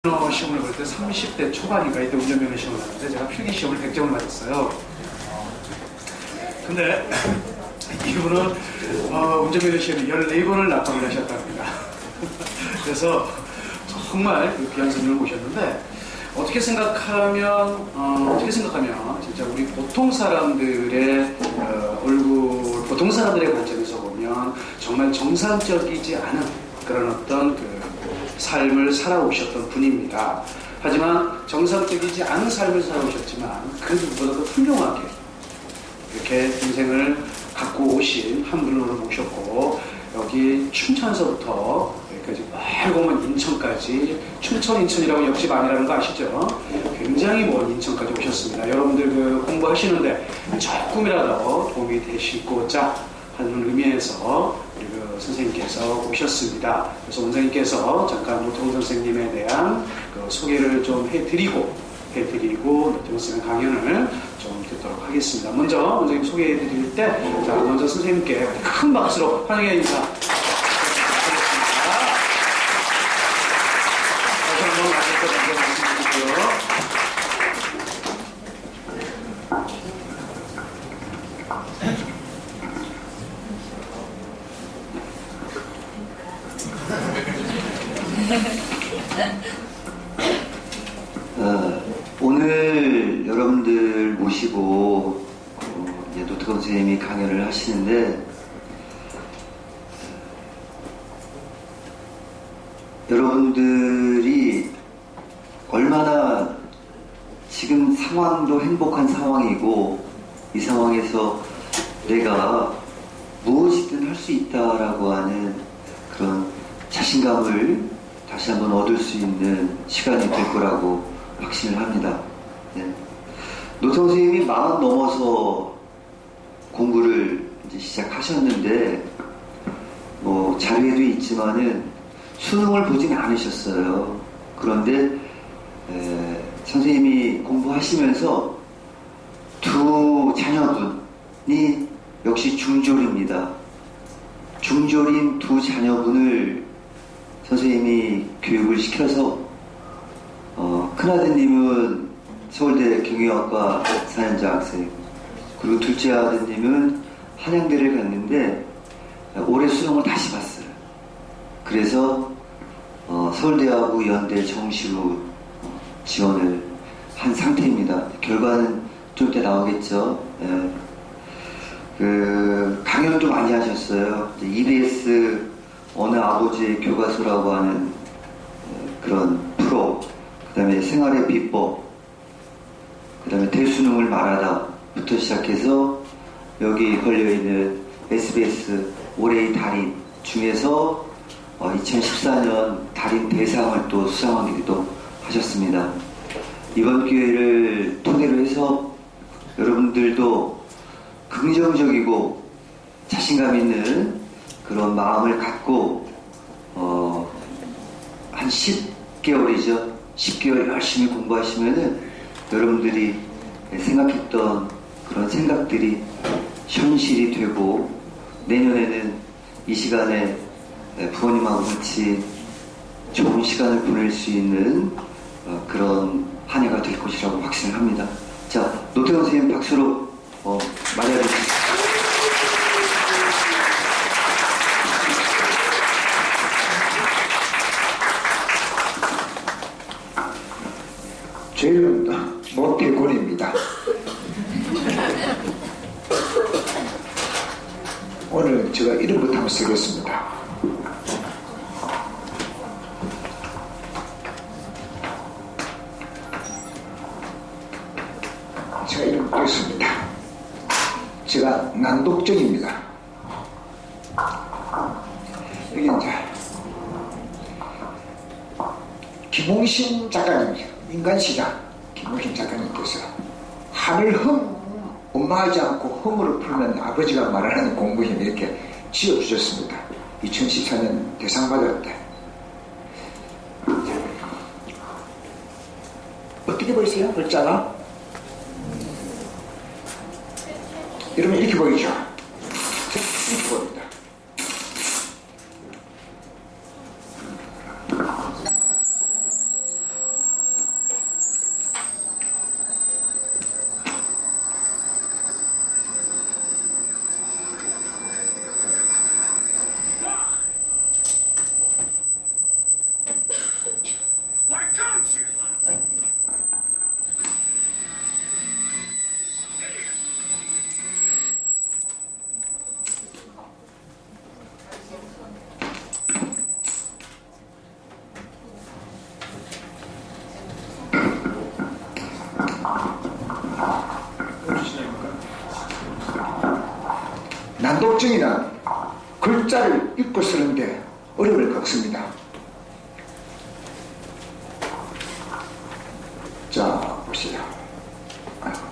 시험을 볼 때 30대 초반인가 이때 운전면허 시험을 하는데 제가 필기시험을 100점을 맞았어요. 근데 이분은 운전면허 시험에 14번을 납학을 하셨답니다. 그래서 정말 그 귀한 선생님을 모셨는데 어떻게 생각하면 진짜 우리 보통 사람들의 얼굴, 보통 사람들의 관점에서 보면 정말 정상적이지 않은 그런 어떤 그 삶을 살아오셨던 분입니다. 하지만 정상적이지 않은 삶을 살아오셨지만 그 누구보다도 훌륭하게 이렇게 인생을 갖고 오신 한 분을 오늘 모셨고, 여기 춘천서부터 여기까지 멀고 먼 인천까지, 춘천 인천이라고 옆집 아니라는 거 아시죠? 굉장히 먼 인천까지 오셨습니다. 여러분들 그 공부하시는데 조금이라도 도움이 되시고자 하는 의미에서 우리 그 선생님께서 오셨습니다. 그래서 원장님께서 잠깐 노태우 선생님에 대한 그 소개를 좀 해드리고 노태우 선생님 강연을 좀 듣도록 하겠습니다. 먼저 원장님 소개해드릴 때, 자, 먼저 선생님께 큰 박수로 환영의 인사 드리겠습니다. 다시 한번 말씀드리고요. 오늘 여러분들 모시고 노태우 선생님이 강연을 하시는데, 여러분들이 얼마나 지금 상황도 행복한 상황이고 이 상황에서 내가 무엇이든 할 수 있다라고 하는 그런 자신감을 다시 한번 얻을 수 있는 시간이 될 거라고 확신을 합니다. 네. 노태우 선생님이 40 넘어서 공부를 이제 시작하셨는데, 뭐 자료에도 있지만은 수능을 보진 않으셨어요. 그런데 선생님이 공부하시면서 두 자녀분이 역시 중졸입니다. 중졸인 두 자녀분을 선생님이 교육을 시켜서 큰아드님은 서울대 경영학과 4년제 학생, 그리고 둘째 아드님은 한양대를 갔는데 올해 수능을 다시 봤어요. 그래서 서울대하고 연대 정시로 지원을 한 상태입니다. 결과는 좀 이따 나오겠죠. 예. 그 강연도 많이 하셨어요. EBS 어느 아버지의 교과서라고 하는 그런 프로, 그 다음에 생활의 비법, 그 다음에 대수능을 말하다부터 시작해서 여기 걸려있는 SBS 올해의 달인 중에서 2014년 달인 대상을 또 수상하기도 하셨습니다. 이번 기회를 토대로 해서 여러분들도 긍정적이고 자신감 있는 그런 마음을 갖고 한 10개월이죠. 10개월 열심히 공부하시면은 여러분들이 생각했던 그런 생각들이 현실이 되고, 내년에는 이 시간에 부모님하고 같이 좋은 시간을 보낼 수 있는 그런 한 해가 될 것이라고 확신을 합니다. 자, 노태우 선생님 박수로 맞아주십시오. 제 이름은 노태곤입니다. 오늘 제가 이름부터 한번 쓰겠습니다. 제가 이름 떼습니다. 제가 난독증입니다. 여기 이제 김홍신 작가님, 인간시장 김홍신 작가님께서 하늘 엄마하지 않고 흠으로 풀면 아버지가 말하는 공부힘 이렇게 지어주셨습니다. 2014년 대상 받을 때. 어떻게 보이세요? 글자가? 여러분 이렇게 보이죠? 이렇게 보입니다. 난독증이나 글자를 읽고 쓰는데 어려움을 겪습니다. 자, 보세요. 아이고.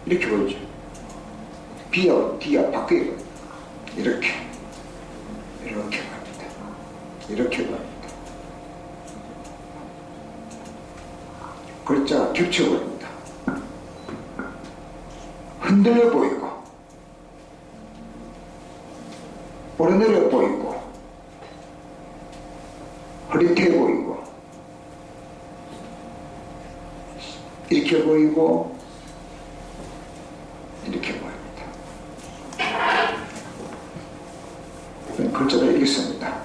이렇게 보이죠. B하고 D하고 바뀌어요. 이렇게 갑니다. 이렇게 갑니다. 글자가 겹쳐 보입니다. 흔들려 보이고 오르내려 보이고 흐릿해 보이고 이렇게 보이고 이렇게 보입니다. 글자가 이렇게 씁니다.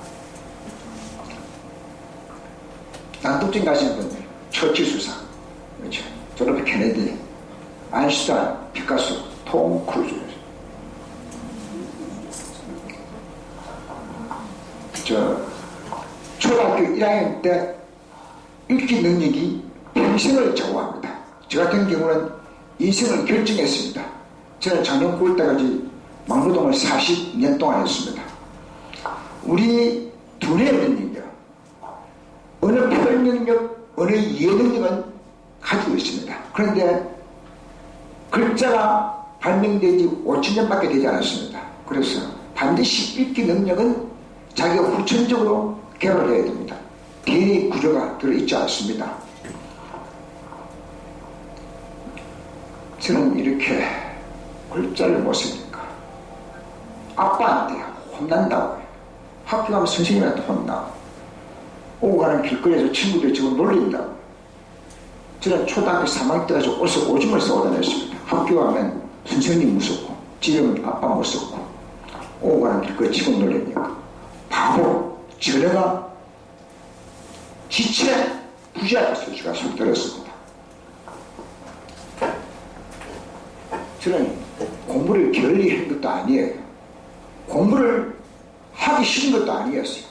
난독증 가시는 분들, 처치 수상, 그렇죠. 존 케네디, 아인슈타인, 피카소, 톰 크루즈. 초등학교 1학년 때 읽기 능력이 평생을 좌우합니다. 저 같은 경우는 인생을 결정했습니다. 저는 작년 9월달까지 막노동을 40년 동안 했습니다. 우리 두뇌 능력, 언어 표현 능력, 언어 이해 능력은 가지고 있습니다. 그런데 글자가 발명되지 5천년밖에 되지 않았습니다. 그래서 반드시 읽기 능력은 자기가 후천적으로 개발해야 됩니다. DNA 구조가 들어있지 않습니다. 저는 이렇게 글자를 못 쓰니까 아빠한테 혼난다고 해요. 학교 가면 선생님한테 혼나고 오고 가는 길거리에서 친구들이 지금 놀린다고. 저는 초등학교 3학년 때까지 옷을 오줌을 싸고 다녔습니다. 학교 가면 선생님 무섭고 집에 아빠 무섭고 오고 가는 길거리 지금 놀리니까 바보 저래가 지체 부지하게 소리가 속 들었습니다. 저는 공부를 게을리 한 것도 아니에요. 공부를 하기 싫은 것도 아니었어요.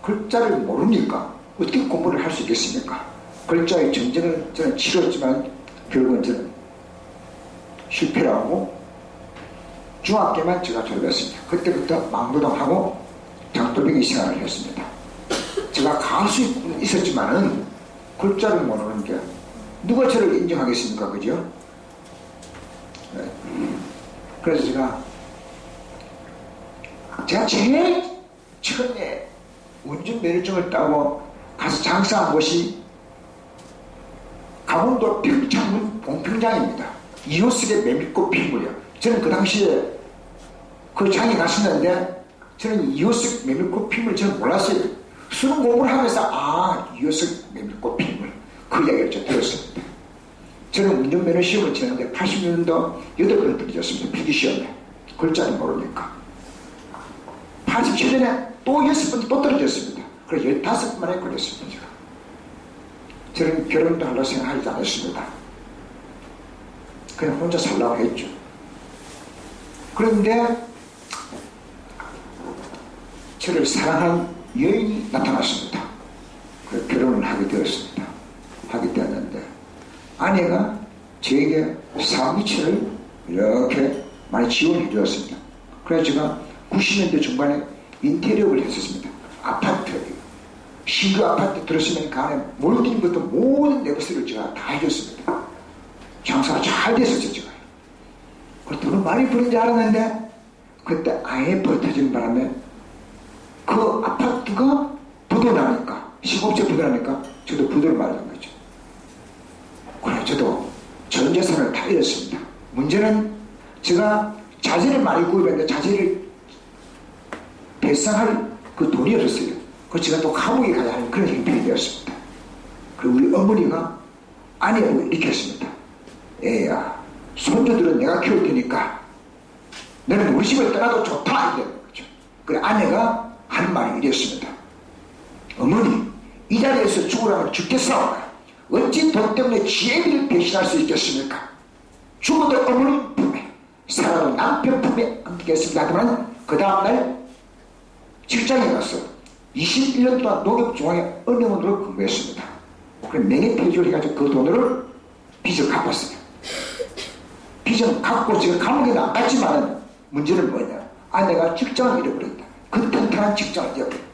글자를 모르니까 어떻게 공부를 할 수 있겠습니까? 글자의 전쟁을 저는 치렀지만 결국은 저는 실패를 하고 중학교만 제가 졸업했습니다. 그때부터 막노동하고 장도배기 생활을 했습니다. 제가 가수 있었지만은 글자를 모르는 게 누가 저를 인정하겠습니까? 그죠? 네. 그래서 제가 제일 처음에 운전면허증을 따고 가서 장사한 곳이 강원도 평창군 봉평장입니다. 이호석의 메밀꽃 필물이요. 저는 그 당시에 그 장에 갔었는데 저는 이호석 메밀꽃 필물 저는 몰랐어요. 수능 공부를 하면서 이호석 메밀꽃 필물 그 이야기를 저 들었습니다. 저는 운전면허 시험을 치는데 80년도 8번 떨어졌습니다. 필기시험에. 글자를 모르니까. 87년에 또 6번 또 떨어졌습니다. 그래서 15번 만에 걸렸습니다. 제가. 저는 결혼도 하려고 생각하지 않았습니다. 그냥 혼자 살라고 했죠. 그런데 저를 사랑한 여인이 나타났습니다. 그래서 결혼을 하게 되었습니다. 하게 되었는데 아내가 저에게 사무치를 이렇게 많이 지원해 주었습니다. 그래서 제가 90년대 중반에 인테리어를 했었습니다. 아파트, 신규 아파트 들었으면 그 안에 몰딩 것도 모든 내 것을 제가 다 해줬습니다. 장사가 잘 됐었죠, 제가. 그 돈을 많이 버는 줄 알았는데 그때 아예 버텨지는 바람에 그 아파트가 부도나니까, 시공업체 부도나니까 저도 부도를 맞은 거죠. 그래 저도 전 재산을 다 잃었습니다. 문제는 제가 자재를 많이 구입했는데 자재를 배상할 그 돈이 없었어요. 그 제가 또 감옥에 가야 하는 그런 형편이 되었습니다. 그리고 우리 어머니가 아내하고 이렇게 했습니다. 애야, 손주들은 내가 키울 테니까 너는 우리 집을 떠나도 좋다 이런 거죠. 그래 아내가 한 말이 이랬습니다. 어머니, 이 자리에서 죽으라면 죽겠사오나 어찌 돈 때문에 지혜비를 배신할 수 있겠습니까? 죽어도 어머니 품에, 살아도 남편 품에 안기겠습니다 하지만 그 다음날 직장에 가서 21년 동안 농협중앙회 은행원으로 근무했습니다. 그래서 명예퇴직을 해가지고 그 돈으로 빚을 갚았어요. 빚은 갚고 지금 감옥에는 안 갔지만 문제는 뭐냐? 아내가 직장을 잃어버렸다. 그 튼튼한 직장을 잃어버렸다.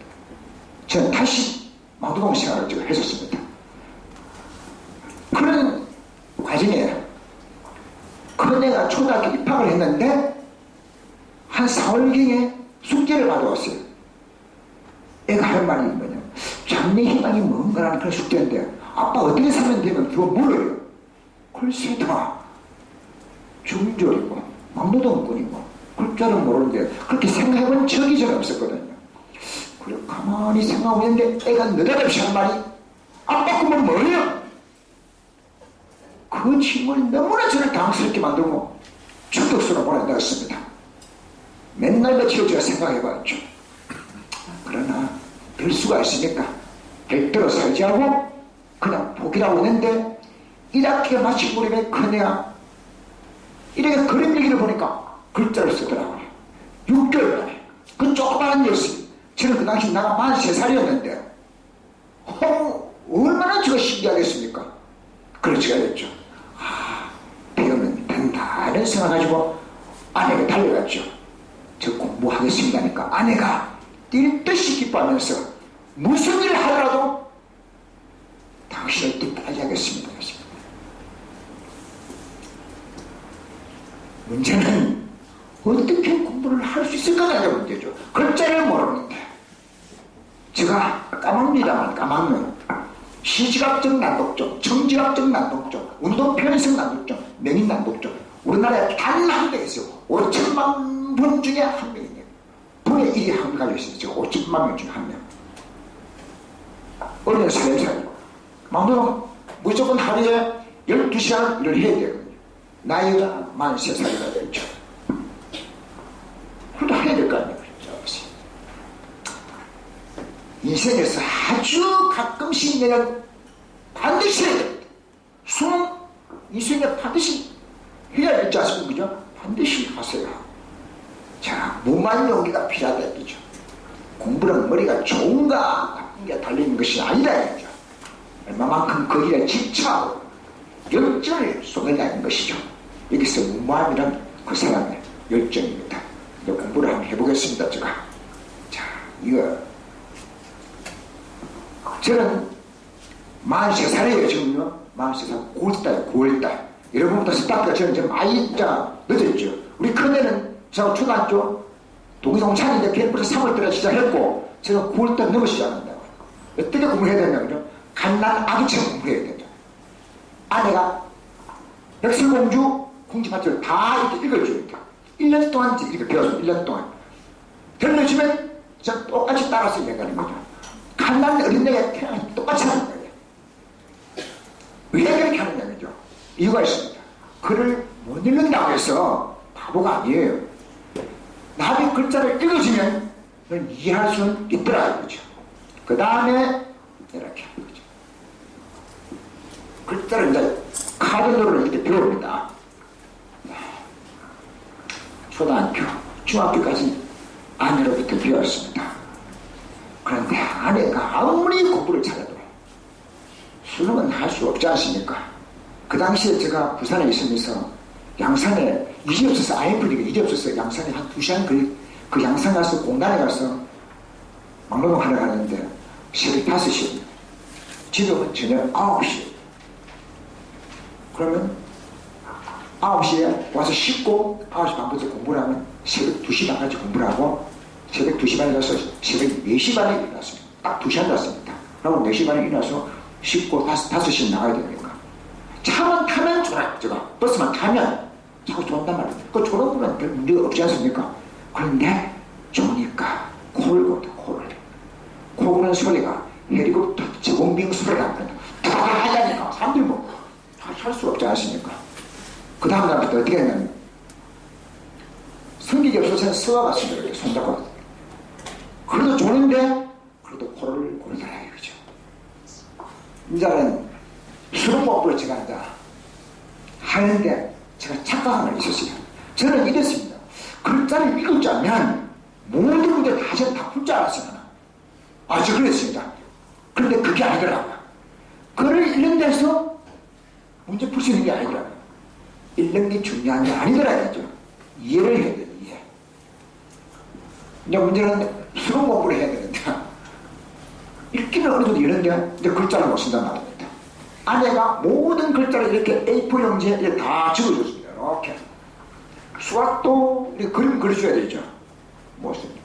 저는 다시 마두동 생활을 지금 했었습니다. 그런 과정에 큰애가 초등학교 입학을 했는데 한 4월경에 숙제를 가져왔어요. 애가 할 말이 뭐냐? 장래 희망이 뭔가라는 그런 숙제인데 아빠 어떻게 살면 되면 그거 물어요. 글쎄다 중졸이고 막노동꾼이고 글자는 모르는데 그렇게 생각해본 적이 전 없었거든요. 그래 가만히 생각하고 있는데 애가 느닷없이 한 말이 아빠 꿈은 뭐예요? 그 질문이 너무나 저를 당황스럽게 만들고 충격스러워 보내놨습니다. 맨날 며칠 제가 생각해봤죠. 그러나 별 수가 있으니까 별대로 살지 하고 그냥 포기라고 했는데 1학기가 마친 무렵에 큰애가 이렇게 그림 얘기를 보니까 글자를 쓰더라고요. 6개월 만에 그 조그마한 녀석이 저는 그 당시 나가 43살이었는데 얼마나 저거 신기하겠습니까? 그렇지 않았죠. 배우면 된다 이런 생각 가지고 아내가 달려갔죠. 저 공부하겠습니다 하니까 아내가 뛸 듯이 기뻐하면서 무슨 일을 하더라도 당신을 끝까지 하겠습니다. 문제는 어떻게 공부를 할 수 있을까가 문제죠. 글자를 모르는데 제가 까먹습니다만 까먹는 시지각적 난독증, 청지각적 난독증, 운동편의성 난독증, 명인 난독증 우리나라에 단 한 명 있어요. 5천만 분 중에 한 명이에요. 분의 1이 한 명 가지고 있어요. 제가 5천만 명 중에 한 명. 어린 사람이고 막노동 무조건 하루에 12시간 일을 해야 되거든요. 나이가 43살이가 되죠. 그래도 해야 될 거 아니에요. 인생에서 아주 가끔씩 내가 반드시 해야 됩니다. 수능 인생에 반드시 해야 되지 않습니까? 그죠? 반드시 하세요. 자, 무한 용기가 필요하다 이죠. 공부는 머리가 좋은가 나쁜 게 달리는 것이 아니다 이죠. 얼마만큼 거기에 집착하고 열정을 쏟아내는 것이죠. 여기서 무한이란 그 사람의 열정입니다. 이제 공부를 한번 해보겠습니다. 제가 자 이거 저는 43살이에요 지금요. 43살 9월달 9월달 여러분부터 스타트가 저는 좀 많이 늦었죠. 우리 큰애는 제가 초등학교 동영찬인데 걔부터 3월달에 시작했고 제가 9월달 넘어 시작한다고요. 어떻게 공부해야 되냐면요. 갓난 아기처럼 공부해야 된다. 아내가 백설공주 공주파트를 다 이렇게 읽어줍니다. 1년 동안 이렇게 배웠어요. 1년 동안 들려주면 제가 똑같이 따라서 얘기하는 거죠. 갓난 어린애가 태어나서 똑같이 하는 거예요. 왜 그렇게 하느냐면요. 이유가 있습니다. 글을 못 읽는다고 해서 바보가 아니에요. 남이 글자를 읽어주면 이해할 수는 있더라 이거죠. 그 다음에 이렇게 하는 거죠. 글자를 이제 카드노를 이렇게 배웁니다. 초등학교, 중학교까지 아내로부터 배웠습니다. 그런데 아내가 아무리 공부를 잘해도 수능은 할 수 없지 않습니까? 그 당시에 제가 부산에 있으면서 양산에 일이 없어서 IFD가 일이 없어서 양산에 한 2시간 그 양산 가서 공단에 가서 막노동 하러 가는데 새벽 5시 집에 오면 저녁 9시 그러면 9시에 와서 씻고 9시 반부터 공부를 하면 새벽 2시 반까지 공부를 하고 새벽 2시 반에 가서 새벽 4시 반에 일어났습니다. 딱 2시간 났습니다. 그리고 4시 반에 일어나서 씻고 5시에 나가야 되니까 차만 타면 졸아요. 제가 버스만 타면 자꾸 졸았단 말이에요. 그 졸아보면 별 문제가 없지 않습니까? 그런데 좋으니까 코를 고다 코를 코 고는 소리가 헬리콥터 제공빙 소리가 나거든요. 다 하자니까 사람들이 뭐 할 수 없지 않습니까? 그 다음 날부터 어떻게 했냐면 성격이 없어서 서와 같습니다. 이렇게 손잡고 그래도 좋은데 그래도 코를 고르더라 이거죠. 이제는 줄 알았어요. 나는. 아주 그랬습니다. 그런데 그게 아니더라고요. 글을 읽는 데서 문제 풀 수 있는 게 아니더라고요. 읽는 게 중요한 게 아니더라고요. 이해를 해야 돼요. 이해. 이제 문제는 수능 공부를 해야 되는데 읽기는 어느 정도 이런데 이제 글자를 못 쓴단 말입니다. 아내가 모든 글자를 이렇게 A4 용지에 이렇게 다 적어줬습니다. 이렇게. 수학도 이렇게 그림 그려줘야 되죠. 못 씁니까?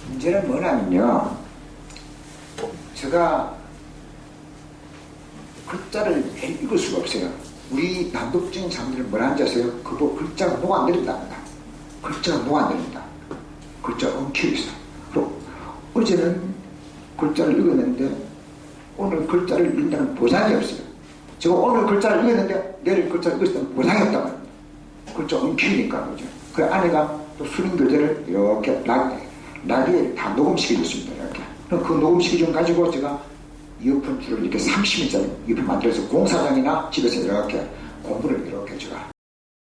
문제는 뭐냐면요, 제가 글자를 매일 읽을 수가 없어요. 우리 남북적인 사람들은 뭐라 하는지 아세요? 그거 글자가 뭐가 안 들린다. 글자가 뭐가 안 들린다. 글자 엉켜 있어. 그리고 어제는 글자를 읽었는데 오늘 글자를 읽는다는 보장이 없어요. 제가 오늘 글자를 읽었는데 내일 글자를 읽었을 보장이 없단 말이에요. 글자 엉키니까 그죠. 그 아내가 또 수능 교재를 이렇게 라디오에 다 녹음시켜줬습니다. 이렇게. 그럼 그 녹음시키 좀 가지고 제가 이어폰 줄을 이렇게 30인짜리 이어폰 만들어서 공사장이나 집에서 이렇게 공부를 이렇게 제가